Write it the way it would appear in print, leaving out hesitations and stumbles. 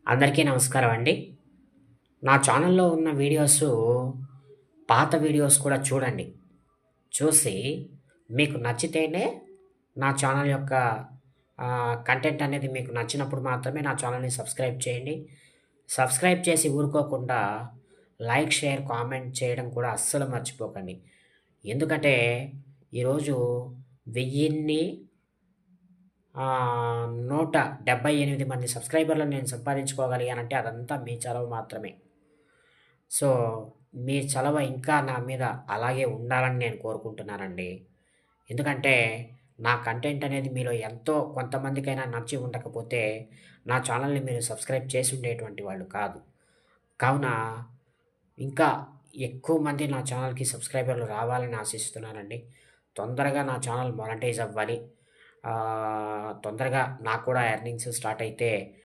అందరికీ నమస్కారం అండి. నా ఛానల్‌లో ఉన్న పాత వీడియోస్ కూడా చూడండి. చూసి మీకు నచ్చితేనే నా ఛానల్ యొక్క కంటెంట్ అనేది మీకు నచ్చినప్పుడు మాత్రమే నా ఛానల్‌ని సబ్స్క్రైబ్ చేయండి. సబ్స్క్రైబ్ చేసి ఊరుకోకుండా లైక్, షేర్, కామెంట్ చేయడం కూడా అస్సలు మర్చిపోకండి. ఎందుకంటే ఈరోజు 1000ని 178 మంది సబ్స్క్రైబర్‌లను నేను సంపాదించుకోగలిగానంటే అదంతా మీ చలవ మాత్రమే. సో, మీ చలవ ఇంకా నా మీద అలాగే ఉండాలని నేను కోరుకుంటున్నానండి. ఎందుకంటే, నా కంటెంట్ అనేది మీలో ఎంతో కొంతమందికైనా నచ్చి ఉండకపోతే, నా ఛానల్‌ని మీరు సబ్స్క్రైబ్ చేసుండేటువంటి వాళ్ళు కాదు. కావున ఇంకా ఎక్కువ మంది నా ఛానల్‌కి సబ్స్క్రైబర్లు రావాలని ఆశిస్తున్నానండి. తొందరగా నా ఛానల్ మానిటైజ్ అవ్వాలి. తొందరగా నాకు కూడా ఎర్నింగ్స్ స్టార్ట్ అయితే